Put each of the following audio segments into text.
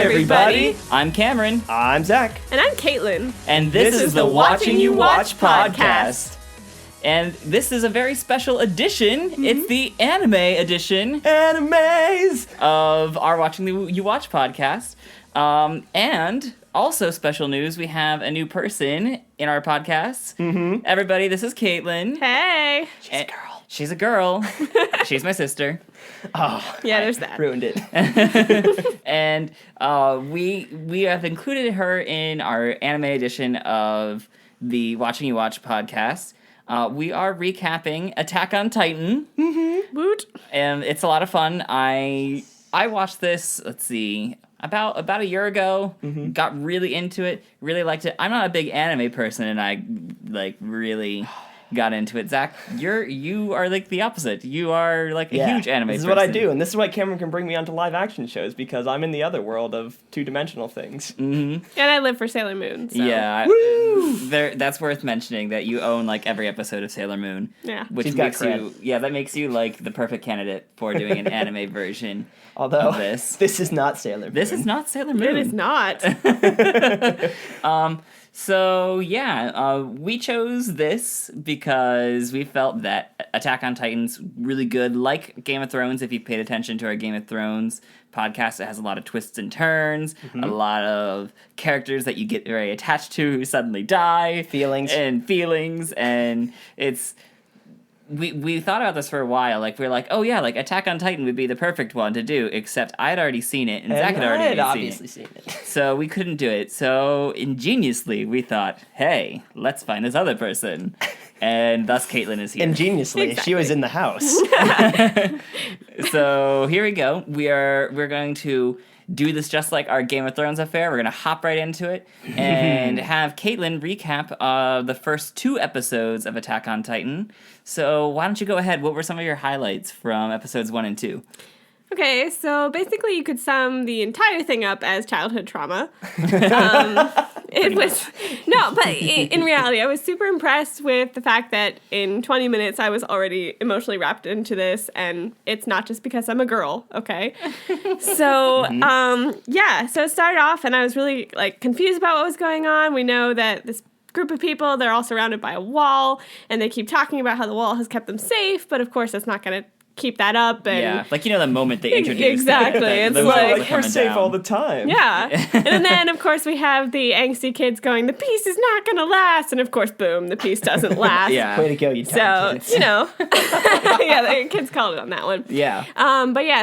everybody. I'm Cameron. I'm Zach. And I'm Caitlin. And this is the Watching You Watch podcast. And this is a very special edition. Mm-hmm. It's the anime edition. Animes! Of our Watching You Watch podcast. And also special news, we have a new person in our podcast. Mm-hmm. Everybody, this is Caitlin. Hey. She's a girl. She's a girl. She's my sister. Oh, yeah, there's that. Ruined it. And we have included her in our anime edition of the Watching You Watch podcast. We are recapping Attack on Titan. Mm-hmm. Woot. And it's a lot of fun. I watched this, let's see, about a year ago. Mm-hmm. Got really into it. Really liked it. I'm not a big anime person, and I really got into it. Zach, you are like the opposite. You are like a huge anime person. This is what I do, and this is why Cameron can bring me onto live action shows, because I'm in the other world of two-dimensional things. Mm-hmm. And I live for Sailor Moon, so. Yeah. Woo! That's worth mentioning, that you own like every episode of Sailor Moon. Yeah. Which makes that makes you like the perfect candidate for doing an anime version. Although, of this is not Sailor Moon. This is not Sailor Moon. It is not. So, we chose this because we felt that Attack on Titan's really good. Like Game of Thrones, if you paid attention to our Game of Thrones podcast, it has a lot of twists and turns, a lot of characters that you get very attached to who suddenly die. Feelings, and it's... We thought about this for a while. Like, we were like, oh yeah, like Attack on Titan would be the perfect one to do, except I'd already seen it, and Zach had already obviously seen it. So we couldn't do it. So ingeniously, we thought, hey, let's find this other person. And thus Caitlin is here. Ingeniously, exactly. She was in the house. So here we go. We're going to do this just like our Game of Thrones affair. We're going to hop right into it and have Caitlin recap the first 2 episodes of Attack on Titan. So why don't you go ahead? What were some of your highlights from episodes 1 and 2? Okay, so basically you could sum the entire thing up as childhood trauma. In reality, I was super impressed with the fact that in 20 minutes I was already emotionally wrapped into this, and it's not just because I'm a girl, okay? So, so it started off, and I was really, confused about what was going on. We know that this group of people, they're all surrounded by a wall, and they keep talking about how the wall has kept them safe, but of course that's not going to keep that up. And the moment they introduced exactly. It's like we're safe all the time. Yeah. And then of course we have the angsty kids going, the peace is not gonna last, and of course boom, the peace doesn't last. Yeah. Way to go, you tiny kids. The kids called it on that one. Yeah.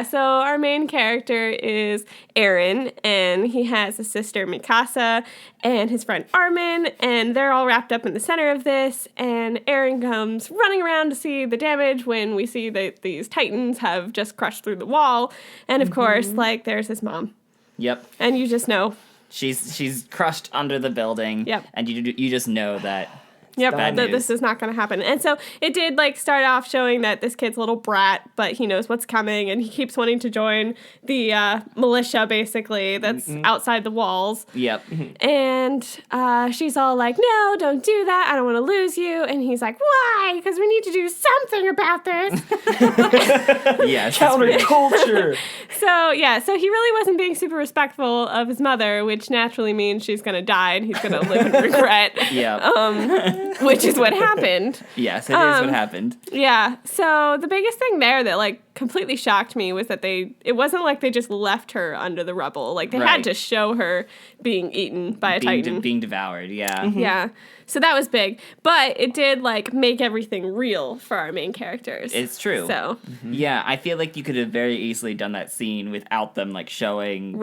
So our main character is Eren, and he has a sister Mikasa and his friend Armin, and they're all wrapped up in the center of this, and Eren comes running around to see the damage when we see that these Titans have just crushed through the wall, and of course, there's his mom. Yep. And you just know. She's crushed under the building. Yep. And you just know that. Yep, that this is not going to happen. And so it did start off showing that this kid's a little brat, but he knows what's coming, and he keeps wanting to join the militia, basically, that's outside the walls. Yep. And she's all like, no, don't do that. I don't want to lose you. And he's like, why? Because we need to do something about this. Yes. Counterculture. So he really wasn't being super respectful of his mother, which naturally means she's going to die, and he's going to live in regret. Yeah. Which is what happened. Yes, it is what happened. Yeah. So the biggest thing there that completely shocked me was that it wasn't like they just left her under the rubble. They had to show her being eaten by a Titan. Being devoured, yeah. Mm-hmm. Yeah. So that was big. But it did make everything real for our main characters. It's true. So. Mm-hmm. Yeah, I feel like you could have very easily done that scene without them showing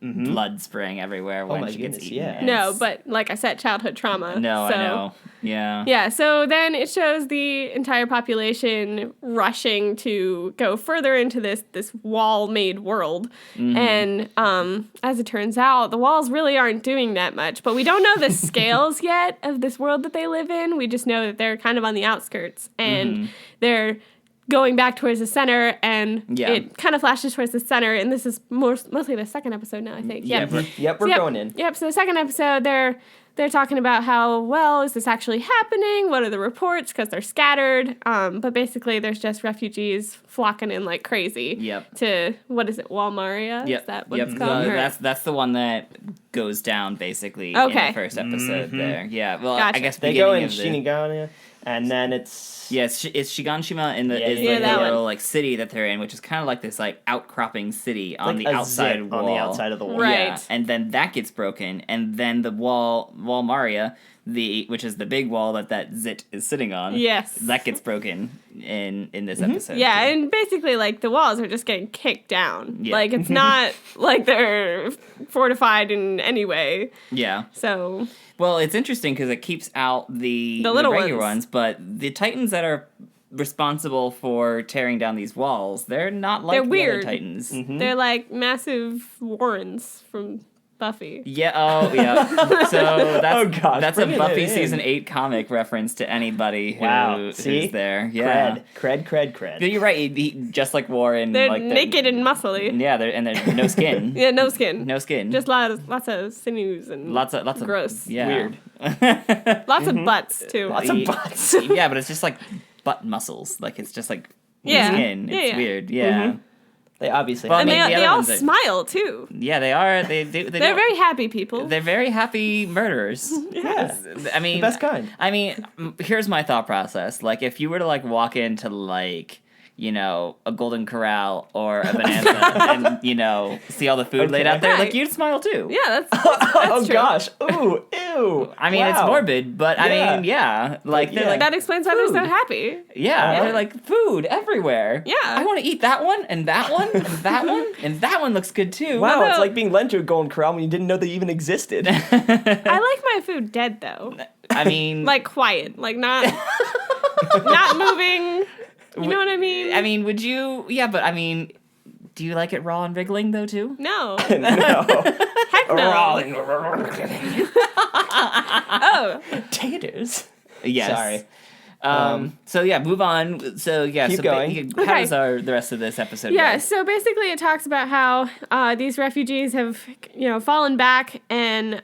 blood spraying everywhere when she gets eaten. Yeah. No, but like I said, childhood trauma. No, so. I know. Yeah. Yeah, so then it shows the entire population rushing to go further into this wall-made world. Mm-hmm. And as it turns out, the walls really aren't doing that much. But we don't know the scales yet of this world that they live in. We just know that they're kind of on the outskirts. And they're going back towards the center, and Yeah. it kind of flashes towards the center, and this is mostly the second episode now, I think. Yeah, We're going in. Yep, so the second episode, they're talking about how, well, is this actually happening? What are the reports? Because they're scattered. But basically, there's just refugees flocking in like crazy. Yep. To, what is it, Walmaria? Yep. Is that what Yep. it's called? Or- That's the one that goes down basically in Okay. the first episode there. Yeah. Well, Gotcha. I guess They go beginning in of the- Shinigami, and then it's... Yeah, it's Shiganshima in the Yeah, is yeah, like that the one. little like city that they're in, which is kind of like this like outcropping city on like the a outside zip wall. on the outside of the wall. Right. Yeah, and then that gets broken, and then the wall Maria, which is the big wall that Zit is sitting on. Yes. that gets broken in this episode. Yeah, too. and basically, like, the walls are just getting kicked down. Yeah. Like, it's not like they're fortified in any way. yeah. So, Well, it's interesting because it keeps out the little regular ones. ones, but the Titans that are responsible for tearing down these walls, they're not like They're the weird. other Titans. they're like massive Warrens from Buffy. Yeah. Oh, yeah. So that's Oh, gosh, that's a bringing Buffy it in. season 8 comic reference to anybody who's See? there. Yeah. Cred. Yeah, you're right. Just like Warren, They're like naked and muscly. Yeah, they're no skin. Yeah, no skin. No skin. Just lots of sinews and lots of gross. Yeah. Weird. Lots of butts too. Lots of butts. Yeah, but it's just like butt muscles. Like it's just like Yeah. skin. Yeah, It's yeah. weird. Yeah. They obviously... Well, And I mean, the they other all ones are- smile too. Yeah, they are. They They're don't- very happy people. They're very happy murderers. yeah. I mean, The best kind. I mean, here's my thought process. Like, if you were to like walk into like, you know, a Golden Corral or a Bonanza and, you know, see all the food laid Okay. out there, like Right. you'd smile too. Yeah, that's Oh true. gosh. Ooh, ew. I mean, it's Wow. morbid, but I Yeah. mean, yeah. Like, they're Yeah. like, That explains why they're so Food. happy. yeah, Uh-huh. they're like food everywhere. Yeah. I want to eat that one and that one and that one and that one looks good too. Wow, it's Although- like being lent to a golden corral when you didn't know they even existed. I like my food dead though. I mean, Like quiet, like not not moving. You know what I mean? I mean, would you? Yeah, but I mean, do you like it raw and wriggling though too? No. No. Heck no. Oh, Taters. Yes. Sorry. So yeah, move on. So yeah, Keep so going. how Okay. does the rest of this episode yeah. go? So basically, it talks about how these refugees have, fallen back, and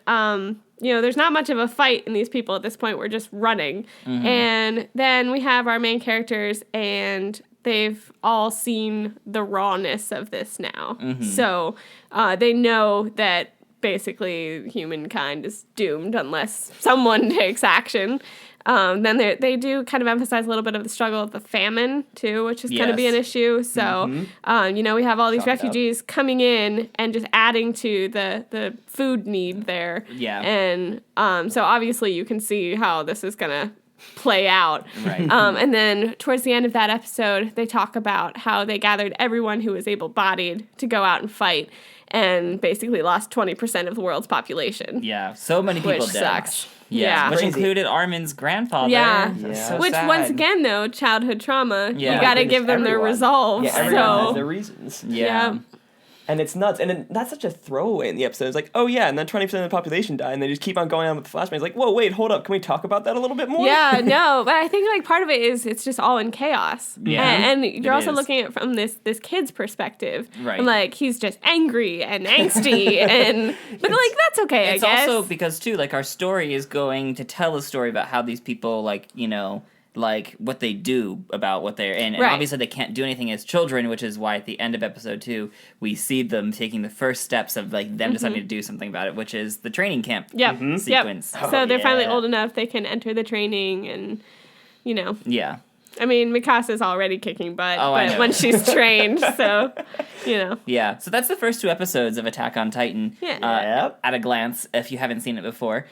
there's not much of a fight in these people at this point. We're just running, and then we have our main characters, and they've all seen the rawness of this now. So they know that basically humankind is doomed unless someone takes action. Then they do kind of emphasize a little bit of the struggle of the famine too, which is going to be an Yes. issue. So, we have all these Chalk it up. refugees coming in and just adding to the food need there. Yeah. And so obviously you can see how this is going to play out. Right. And then towards the end of that episode, they talk about how they gathered everyone who was able-bodied to go out and fight, and basically lost 20% of the world's population. Yeah, so many people Which dead. sucks. Yeah, Yeah. which Crazy. included Armin's grandfather. Yeah. Yeah. So Which, sad. once again, though, childhood trauma, Yeah. you got to Goodness, give them their everyone. resolve. Yeah, everyone has So, their reasons. Yeah. Yeah. And it's nuts. And that's such a throwaway in the episode. It's like, oh yeah, and then 20% of the population died, and they just keep on going on with the flashbacks. It's like, whoa, wait, hold up. Can we talk about that a little bit more? yeah, no, but I think like part of it is it's just all in chaos. Yeah, and it you're also is. looking at it from this kid's perspective. Right. And like he's just angry and angsty, and but like that's okay, It's I guess. also because too, like our story is going to tell a story about how these people, like, you know, like what they do about what they're in, and Right. obviously they can't do anything as children, which is why at the end of episode 2 we see them taking the first steps of like them deciding to do something about it, which is the training camp Yep. sequence. Yep. So they're finally yeah. old enough they can enter the training, and Yeah. I mean, Mikasa's already kicking butt, Oh, I but know. when she's trained, so Yeah, so that's the first 2 episodes of Attack on Titan. Yeah. Yep. At a glance, if you haven't seen it before.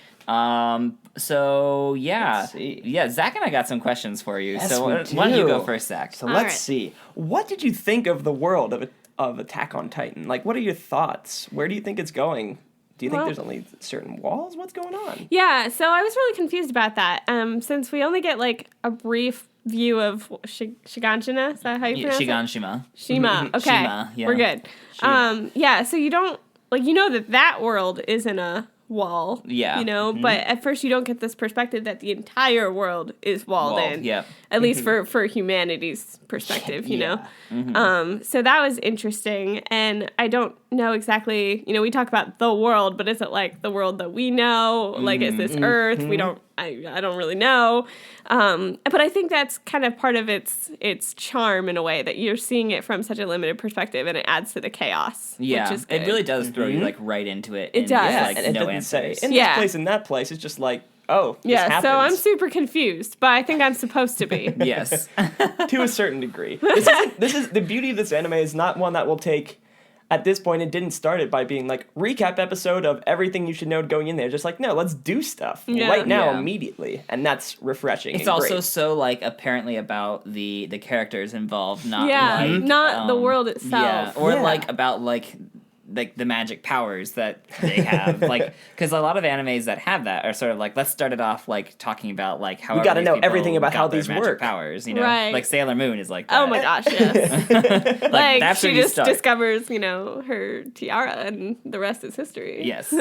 So yeah, Let's see. yeah. Zach and I got some questions for you. Yes, so we why don't you do. go first, Zach? So All let's right. see. What did you think of the world of Attack on Titan? Like, what are your thoughts? Where do you think it's going? Do you think Well- there's only certain walls? What's going on? yeah. So I was really confused about that. Since we only get like a brief view of Shiganshina, is that how you pronounce it? Shiganshima. Shima. Okay, Shima, yeah. we're good. Shima. Yeah. So you don't that world is in a wall. Yeah. You know, but at first you don't get this perspective that the entire world is walled in. Yeah. At least for humanity's perspective, you know. So that was interesting, and I don't know exactly. You know, we talk about the world, but is it like the world that we know? Like, is this Earth? We don't. I don't really know. But I think that's kind of part of its charm in a way, that you're seeing it from such a limited perspective, and it adds to the chaos. Yeah, which is good. it really does throw you like right into it. It does. Like, and it no doesn't say answers. in this place, in that place. It's just like, oh, this happens. So I'm super confused, but I think I'm supposed to be. Yes. To a certain degree. This is the beauty of this anime is not one that will take. At this point, it didn't start it by being like recap episode of everything you should know going in there. Just like, no, let's do stuff right now, immediately, and that's refreshing. It's and also great. so like apparently about the characters involved, not like not the world itself. or like about like the magic powers that they have, like, because a lot of animes that have that are sort of like, let's start it off like talking about like how we got to know everything about how these work. Powers, you know, Right. like Sailor Moon is like that. Oh my gosh, yes. like that's she where you just start. discovers, you know, her tiara, and the rest is history. Yes.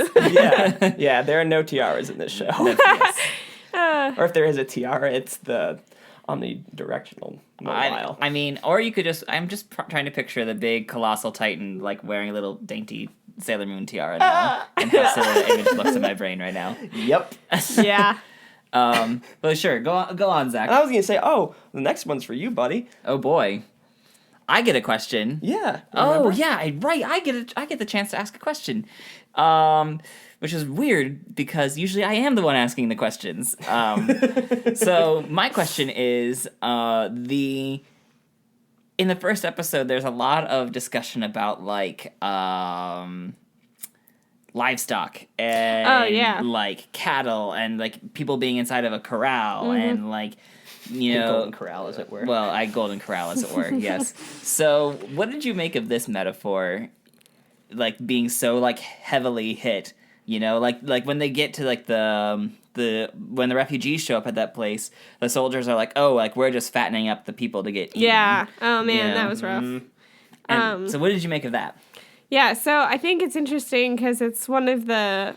Yeah, there are no tiaras in this show. Yes. Or if there is a tiara, it's the omnidirectional mobile. I mean, or you could just, I'm just trying to picture the big colossal titan like wearing a little dainty Sailor Moon tiara now, and how silly the image looks in my brain right now. Yep. Yeah. Well, sure, go on, Zach. And I was gonna say, oh, the next one's for you, buddy. Oh boy, I get a question. Yeah. Oh remember? yeah, I get the chance to ask a question, which is weird because usually I am the one asking the questions. So my question is in the first episode, there's a lot of discussion about like livestock and like cattle and like people being inside of a corral and like. You know, Golden Corral, as it were. Well, Golden Corral, as it were, yes. So, what did you make of this metaphor, like being so like heavily hit? You know, like when they get to like the when the refugees show up at that place, the soldiers are like, oh, like we're just fattening up the people to get eaten. Yeah. Oh man, You know? that was rough. And so, what did you make of that? Yeah, so I think it's interesting because it's one of the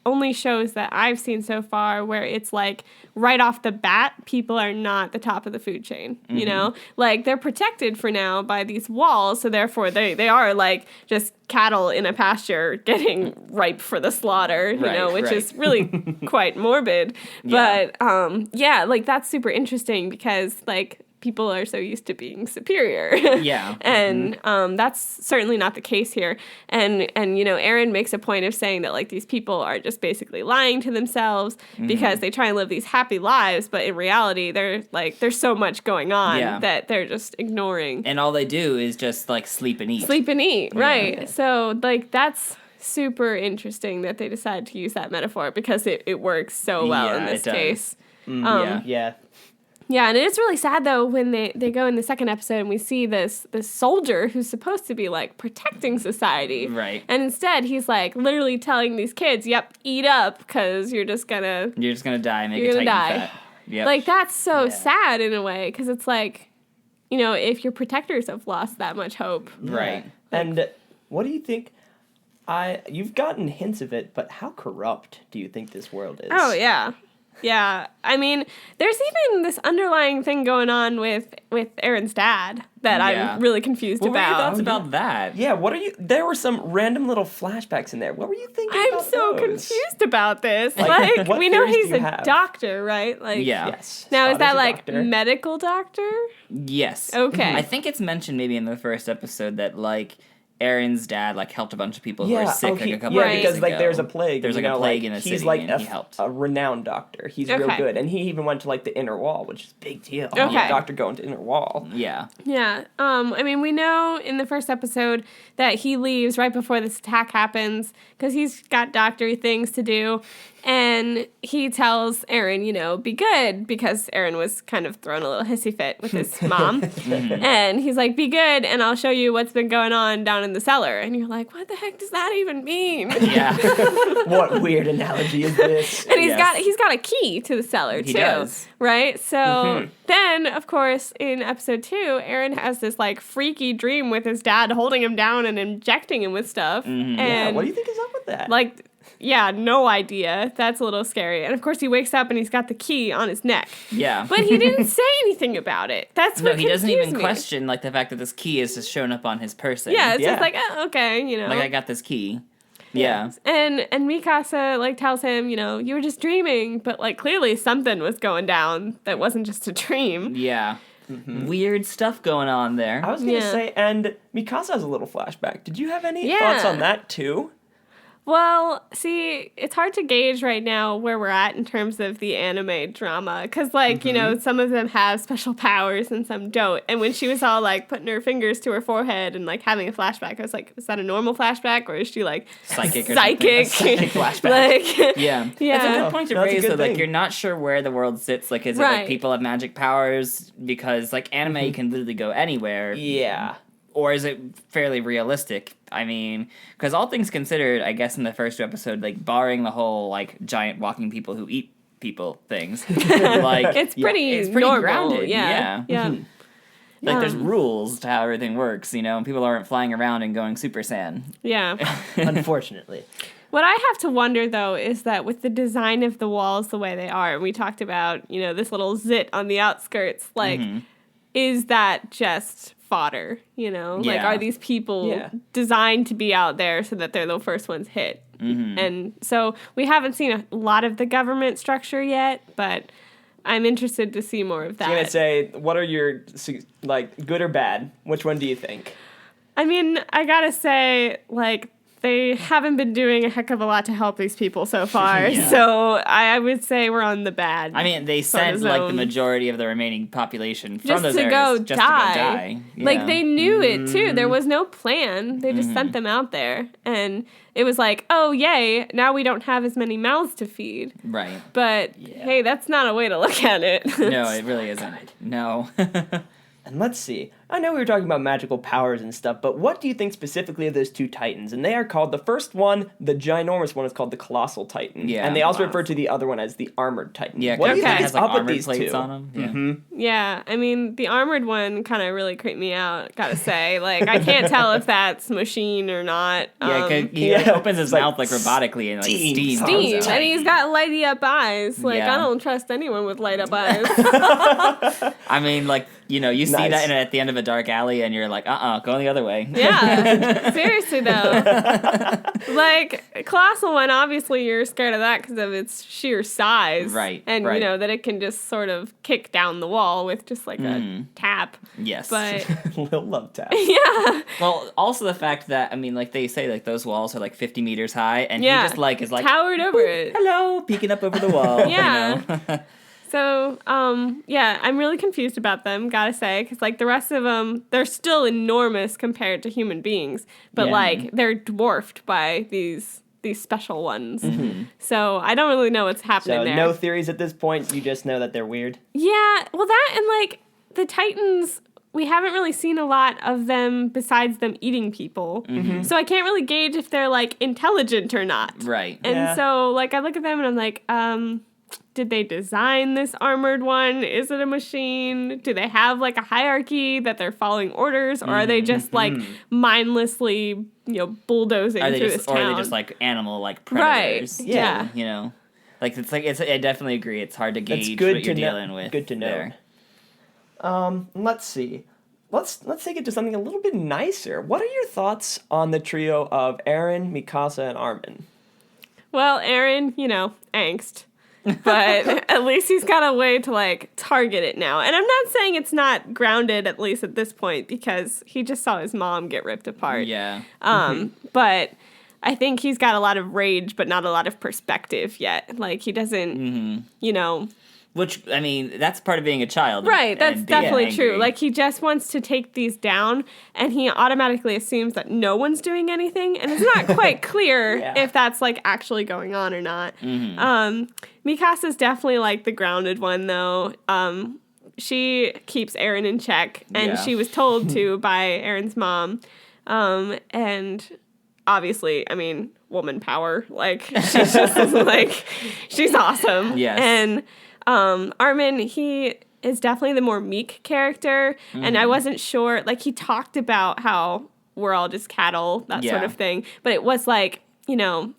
only shows that I've seen so far where it's like right off the bat, people are not the top of the food chain, you know? Like they're protected for now by these walls, so therefore they are like just cattle in a pasture getting ripe for the slaughter, you know, which is really quite morbid. Yeah. But like that's super interesting because like people are so used to being superior. Yeah. And that's certainly not the case here. And you know, Aaron makes a point of saying that like these people are just basically lying to themselves because they try and live these happy lives, but in reality they're like there's so much going on that they're just ignoring. And all they do is just like sleep and eat. Sleep and eat, right. So like that's super interesting that they decided to use that metaphor because it works so well in this case. Yeah. Yeah, and it's really sad though when they go in the second episode and we see this soldier who's supposed to be like protecting society, Right. And instead he's like literally telling these kids, "Yep, eat up, because you're just gonna die and make you're a gonna titan die." fat. Yep. Like that's so sad in a way because it's like, you know, if your protectors have lost that much hope, Right. And what do you think? You've gotten hints of it, but how corrupt do you think this world is? Oh yeah. Yeah, I mean, there's even this underlying thing going on with Aaron's dad that I'm really confused What were your about. thoughts about that? Yeah, what are you? There were some random little flashbacks in there. What were you thinking? I'm about so those? confused about this. Like, Like, what we know theories do he's you a have? doctor, right? Like, Yeah. Yes. Now, is Spot that a like doctor. medical doctor? Yes. Okay. I think it's mentioned maybe in the first episode that like Aaron's dad like helped a bunch of people who Yeah, were sick like a couple Right. of years because like ago. there's a plague. There's you like a know, plague like, in a he's city like and he helped. a renowned doctor. He's real Okay. good, and he even went to like the inner wall, which is a big deal. Okay. Yeah, doctor going to inner wall. Yeah. Yeah. I mean, we know in the first episode that he leaves right before this attack happens because he's got doctory things to do. And he tells Aaron, you know, be good, because Aaron was kind of throwing a little hissy fit with his mom. And he's like, be good, and I'll show you what's been going on down in the cellar. And you're like, what the heck does that even mean? Yeah. What weird analogy is this? And he's Yes. got a key to the cellar He too, does. right? So then, of course, in episode 2, Aaron has this like freaky dream with his dad holding him down and injecting him with stuff. Yeah, And what do you think is up with that? like yeah, no idea. That's a little scary. And of course, he wakes up and he's got the key on his neck. Yeah. But he didn't say anything about it. That's what No, he doesn't even me. question, like, the fact that this key is just shown up on his person. Yeah, it's Yeah. just like, oh, okay, you know. Like, I got this key. Yeah. And Mikasa, like, tells him, you know, you were just dreaming. But, like, clearly something was going down that wasn't just a dream. Yeah. Weird stuff going on there. I was going to Yeah. say, and Mikasa has a little flashback. Did you have any Yeah. thoughts on that, too? Well, see, it's hard to gauge right now where we're at in terms of the anime drama. Because, like, you know, some of them have special powers and some don't. And when she was all, like, putting her fingers to her forehead and, like, having a flashback, I was like, is that a normal flashback? Or is she, like, Psychic or psychic? Psychic flashback. Like, Yeah. Yeah. That's a good point to No, that's a raise, good though. Like, thing. you're not sure where the world sits. Like, is it, Right. like, people have magic powers? Because, like, anime can literally go anywhere. Yeah. Or is it fairly realistic? I mean, because all things considered, I guess in the first 2 episodes, like, barring the whole, like, giant walking people who eat people things, like, it's pretty it's pretty normal. grounded. Yeah. Yeah. Like, there's rules to how everything works, you know, and people aren't flying around and going Super Saiyan. Yeah. Unfortunately. What I have to wonder, though, is that with the design of the walls the way they are, and we talked about, you know, this little zit on the outskirts, like, is that just fodder, you know? Like, Yeah. are these people Yeah. designed to be out there so that they're the first ones hit? And so we haven't seen a lot of the government structure yet, but I'm interested to see more of that. I'm going to say, what are your, like, good or bad? Which one do you think? I mean, I gotta say, like, they haven't been doing a heck of a lot to help these people so far. Yeah. So I would say we're on the bad. I mean, they sort sent, of like, the zone. majority of the remaining population from just those to areas go just die. to go die. Like, Yeah. they knew it, too. There was no plan. They just sent them out there. And it was like, oh, yay, now we don't have as many mouths to feed. Right. But, hey, that's not a way to look at it. No, it really isn't. No. And let's see. I know we were talking about magical powers and stuff, but what do you think specifically of those 2 titans? And they are called, the first one, the ginormous one, is called the Colossal Titan. Yeah. And they also refer to the other one as the Armored Titan. Yeah, What do you okay. think it is has, like, up with armored these plates 2? on them. Yeah. Yeah, I mean, the armored one kind of really creeped me out, gotta say. Like, I can't tell if that's machine or not. Yeah, 'cause he yeah, opens his it's like mouth, like, robotically, and, like, steam. comes Steam, out. and he's got lighty up eyes. Like, Yeah. I don't trust anyone with light up eyes. I mean, like, you know, you see Nice. that at the end of a dark alley, and you're like, going the other way. Yeah, seriously though. Like, Colossal one, obviously you're scared of that because of its sheer size. Right, And, right. you know, that it can just sort of kick down the wall with just like a tap. Yes. But, Lil Love Tap. yeah. Well, also the fact that, I mean, like, they say, like, those walls are, like, 50 meters high, and Yeah. he just, like, is like, Towered over it. hello, peeking up over the wall. Yeah. You know? So, yeah, I'm really confused about them, gotta say, because, like, the rest of them, they're still enormous compared to human beings, but, Yeah. like, they're dwarfed by these special ones. So, I don't really know what's happening So there. no theories at this point. You just know that they're weird. Yeah, well, that and, like, the Titans, we haven't really seen a lot of them besides them eating people. So, I can't really gauge if they're, like, intelligent or not. Right. And Yeah. so, like, I look at them and I'm like, did they design this armored one? Is it a machine? Do they have, like, a hierarchy that they're following orders? Or are they just, like, mindlessly, you know, bulldozing Are they through just, this or town? are they just, like, animal, like, Right, predators? yeah. You know? Like, it's, I definitely agree. It's hard to That's gauge good what you're to know. dealing with. Good to know. there. Let's see. Let's take it to something a little bit nicer. What are your thoughts on the trio of Eren, Mikasa, and Armin? Well, Aaron, you know, angst. But at least he's got a way to, like, target it now. And I'm not saying it's not grounded, at least at this point, because he just saw his mom get ripped apart. Yeah. But I think he's got a lot of rage, but not a lot of perspective yet. Like, he doesn't, you know... Which, I mean, that's part of being a child. Right, that's and being definitely true. angry. Like, he just wants to take these down, and he automatically assumes that no one's doing anything, and it's not quite clear Yeah. if that's, like, actually going on or not. Mikasa's definitely, like, the grounded one, though. She keeps Eren in check, and Yeah. she was told to by Eren's mom. And obviously, I mean, woman power. Like, she's just, like, she's awesome. Yes. And Armin, he is definitely the more meek character, and I wasn't sure, like, he talked about how we're all just cattle, that sort Yeah. of thing, but it was like,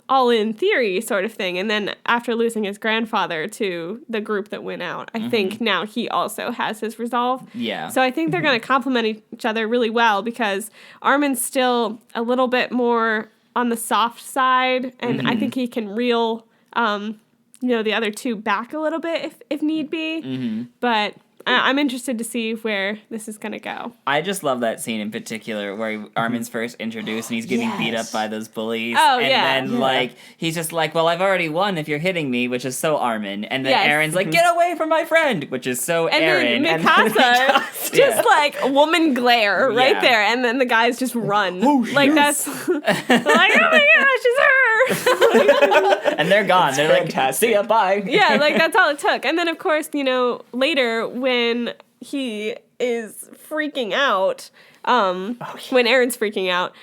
all in theory sort of thing. And then after losing his grandfather to the group that went out, I think now he also has his resolve. Yeah. So I think they're going to complement each other really well because Armin's still a little bit more on the soft side, and I think he can reel, the other two back a little bit if need be. But I'm interested to see where this is going to go. I just love that scene in particular where Armin's first introduced and he's getting beat up by those bullies. Oh, and then, he's just like, well, I've already won if you're hitting me, which is so Armin. And then Aaron's like, get away from my friend, which is so Aaron. Then Mikasa, just like woman glare right there. And then the guys just run. That's like, oh my gosh, it's her. And they're gone. They're like, see ya, bye. Yeah, that's all it took. And then, of course, later when he is freaking out, when Aaron's freaking out,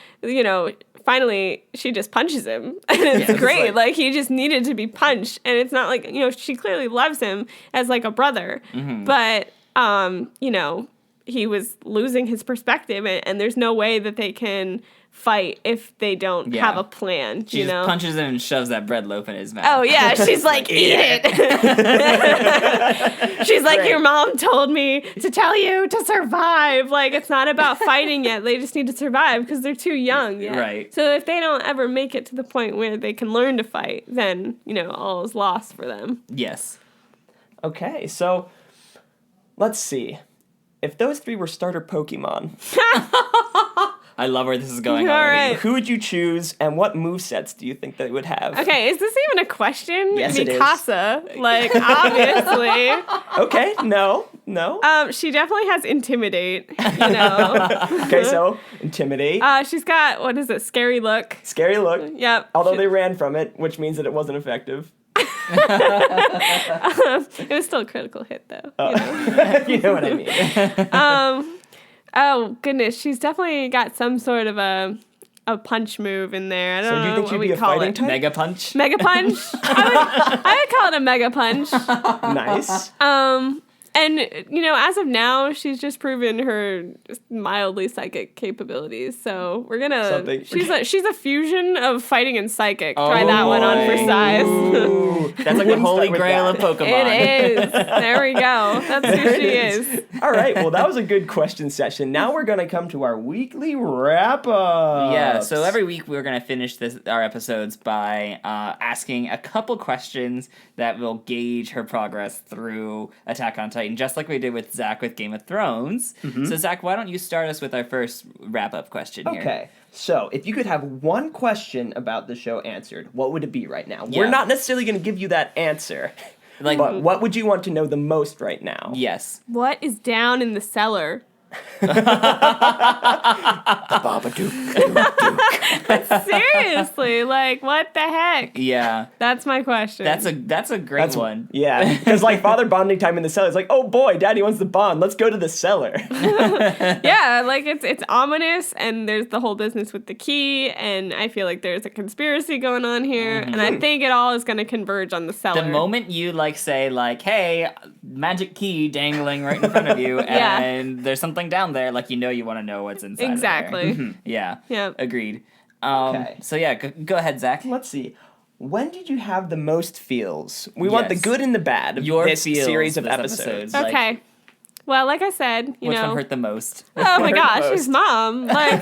finally she just punches him. And it's great. Like, he just needed to be punched. And it's not like, she clearly loves him as like a brother. But, he was losing his perspective, and there's no way that they can fight if they don't have a plan. She just punches him and shoves that bread loaf in his mouth. Oh yeah, she's like, eat it. She's like, your mom told me to tell you to survive. Like, it's not about fighting yet. They just need to survive because they're too young yet. Right. So if they don't ever make it to the point where they can learn to fight, then all is lost for them. Yes. Okay, so let's see. If those three were starter Pokemon, I love where this is going All already. right. who would you choose, and what movesets do you think they would have? Okay, is this even a question? Yes, it is. Mikasa, like, obviously. Okay, no. She definitely has Intimidate, Okay, so Intimidate. She's got, what is it, Scary Look. Scary Look. Yep. Although they ran from it, which means that it wasn't effective. It was still a critical hit, though. You know what I mean. Oh, goodness. She's definitely got some sort of a punch move in there. I don't So do you know think what she'd we be a call fighting it. type? Mega Punch? Mega Punch? I would call it a Mega Punch. Nice. And, as of now, she's just proven her mildly psychic capabilities. So we're gonna. She's a fusion of fighting and psychic. Try that one on for size. Ooh. That's like the holy grail of Pokemon. It is. There we go. That's who she is. All right. Well, that was a good question session. Now we're gonna come to our weekly wrap up. Yeah, so every week we're going to finish our episodes by asking a couple questions that will gauge her progress through Attack on Titan, just like we did with Zach with Game of Thrones. So, Zach, why don't you start us with our first wrap-up question here? Okay. So, if you could have one question about the show answered, what would it be right now? Yeah. We're not necessarily going to give you that answer. But what would you want to know the most right now? Yes. What is down in the cellar? Seriously, like, what the heck? Yeah. That's my question. That's a great one. Yeah, because Father bonding time in the cellar is like, oh boy, Daddy wants to bond. Let's go to the cellar. Yeah, like it's ominous, and there's the whole business with the key, and I feel like there's a conspiracy going on here, and I think it all is going to converge on the cellar. The moment you say hey, magic key dangling right in front of you, and there's something down there, you want to know what's inside. Exactly. Of there. Yeah. Yep. Agreed. Okay. So yeah, go ahead, Zach. Let's see. When did you have the most feels? We want the good and the bad of Your this feels series of this episodes. episode. Okay. Well, like I said, Which one hurt the most? Oh my gosh, most? his mom. And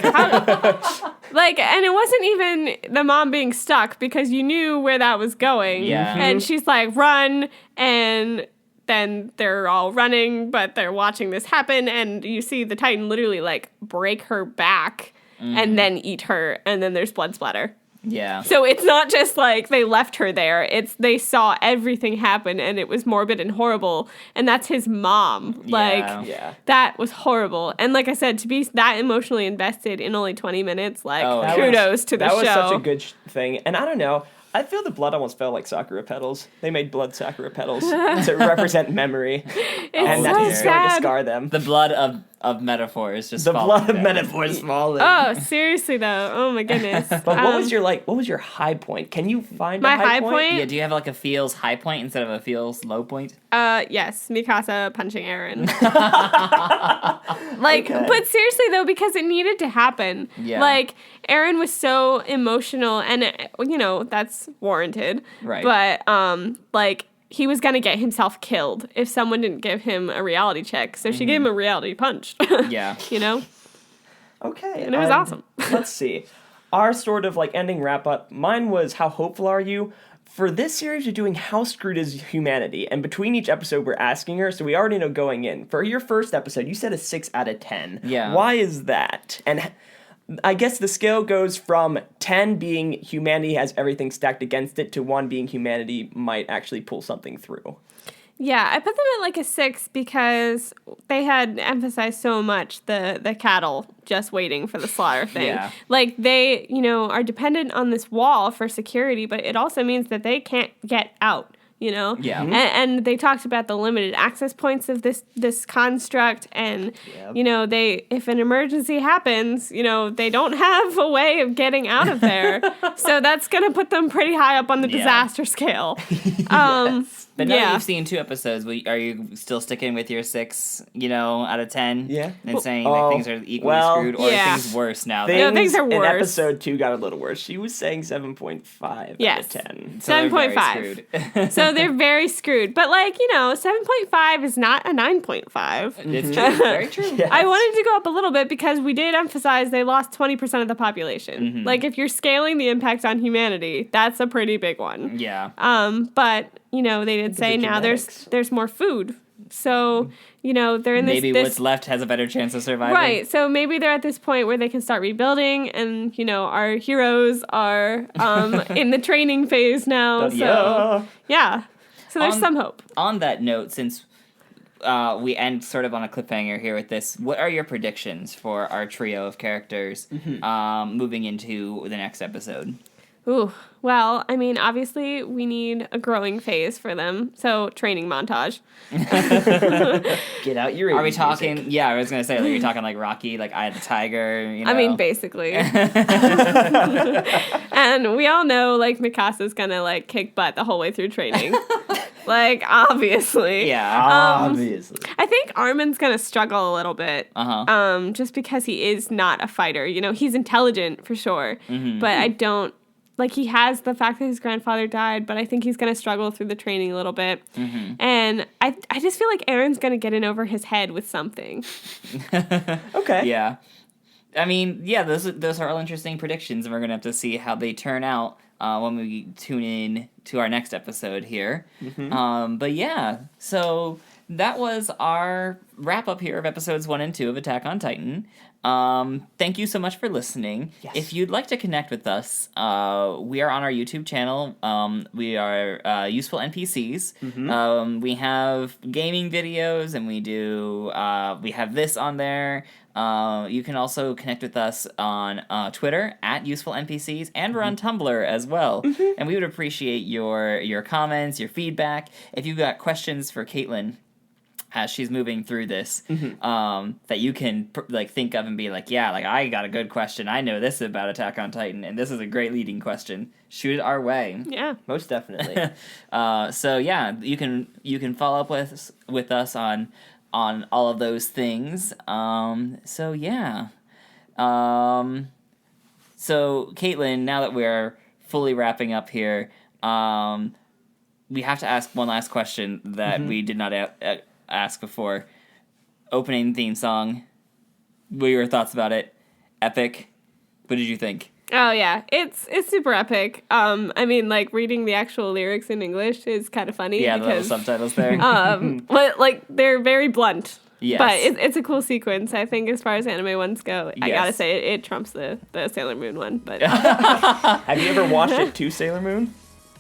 it wasn't even the mom being stuck because you knew where that was going. Yeah. And she's like, run, and then they're all running, but they're watching this happen, and you see the Titan literally break her back and then eat her, and then there's blood splatter. Yeah. So it's not just they left her there. It's they saw everything happen, and it was morbid and horrible. And that's his mom. Yeah. That was horrible. And like I said, to be that emotionally invested in only 20 minutes, kudos to the show. That was such a good thing. And I don't know. I feel the blood almost felt like Sakura petals. They made blood Sakura petals to represent memory. And that is going to scar them. The blood of metaphors just The blood of down. metaphors falling. Oh, seriously though. Oh my goodness. But what was your high point? Can you find my a high point? Yeah, do you have like a feels high point instead of a feels low point? Yes, Mikasa punching Eren. Like, Okay. but seriously though, because it needed to happen. Yeah. Like, Eren was so emotional, and that's warranted. Right. But like, he was gonna get himself killed if someone didn't give him a reality check. So she gave him a reality punch. Yeah. Okay. And it was awesome. Let's see. Our sort of like ending wrap up, mine was how hopeful are you? For this series, you're doing how screwed is humanity? And between each episode, we're asking her, so we already know going in. For your first episode, you said a 6 out of 10. Yeah. Why is that? And I guess the scale goes from 10 being humanity has everything stacked against it to 1 being humanity might actually pull something through. Yeah, I put them at like a 6 because they had emphasized so much the cattle just waiting for the slaughter thing. Yeah. Like, they, are dependent on this wall for security, but it also means that they can't get out. Yeah. And they talked about the limited access points of this construct, and Yep. if an emergency happens, they don't have a way of getting out of there. So that's gonna put them pretty high up on the Yeah. disaster scale. But now that you've seen 2 episodes, are you still sticking with your 6, out of 10? Yeah. And saying that things are equally screwed, or Yeah. are things worse now? things are In worse. episode 2 got a little worse. She was saying 7.5 Yes. out of 10. So they're very 7.5. screwed. So they're very screwed. But 7.5 is not a 9.5. It's true. Very true. Yes. I wanted to go up a little bit because we did emphasize they lost 20% of the population. Like, if you're scaling the impact on humanity, that's a pretty big one. Yeah. But they did say now genetics. there's more food. So, they're in Maybe this what's left has a better chance of surviving. right. So maybe they're at this point where they can start rebuilding, and our heroes are in the training phase now. So yeah. So there's some hope. On that note, since we end sort of on a cliffhanger here with this, what are your predictions for our trio of characters moving into the next episode? Ooh. Well, I mean, obviously we need a growing phase for them. So training montage. Get out your Are we 80s talking? music. Yeah, I was gonna say, like, you're talking like Rocky, like Eye of the Tiger. I mean, basically. And we all know, Mikasa's gonna, kick butt the whole way through training. Obviously. Yeah. Obviously. I think Armin's gonna struggle a little bit. Uh-huh. Just because he is not a fighter. He's intelligent for sure. But I don't, he has the fact that his grandfather died, but I think he's gonna struggle through the training a little bit. And I just feel like Eren's gonna get in over his head with something. Okay. Yeah. I mean, yeah, those are all interesting predictions, and we're gonna have to see how they turn out when we tune in to our next episode here. But yeah, so that was our wrap up here of episodes 1 and 2 of Attack on Titan. Thank you so much for listening. Yes. If you'd like to connect with us, we are on our YouTube channel. We are Useful NPCs. We have gaming videos, and we have this on there. You can also connect with us on Twitter at Useful NPCs, and we're on Tumblr as well. And we would appreciate your comments, your feedback. If you've got questions for Caitlin as she's moving through this, that you can think of and be like, yeah, I got a good question. I know this about Attack on Titan, and this is a great leading question. Shoot it our way. Yeah. Most definitely. So yeah, you can follow up with us on all of those things. So yeah. So Caitlin, now that we're fully wrapping up here, we have to ask one last question that we did not ask before. Opening theme song. What are your thoughts about it? Epic. What did you think? Oh yeah, it's super epic. I mean, reading the actual lyrics in English is kind of funny. Yeah, because, the little subtitles there. but they're very blunt. Yes. But it's a cool sequence. I think as far as anime ones go, I Yes. gotta say it trumps the Sailor Moon one. But Have you ever watched it to Sailor Moon?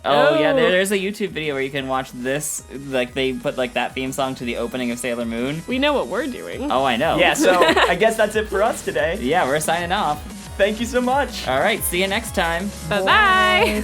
Oh yeah, Oh. there's a YouTube video where you can watch this. They put that theme song to the opening of Sailor Moon. we know what we're doing. Oh, I know. Yeah, so I guess that's it for us today. Yeah, we're signing off. Thank you so much. All right, see you next time. Bye bye.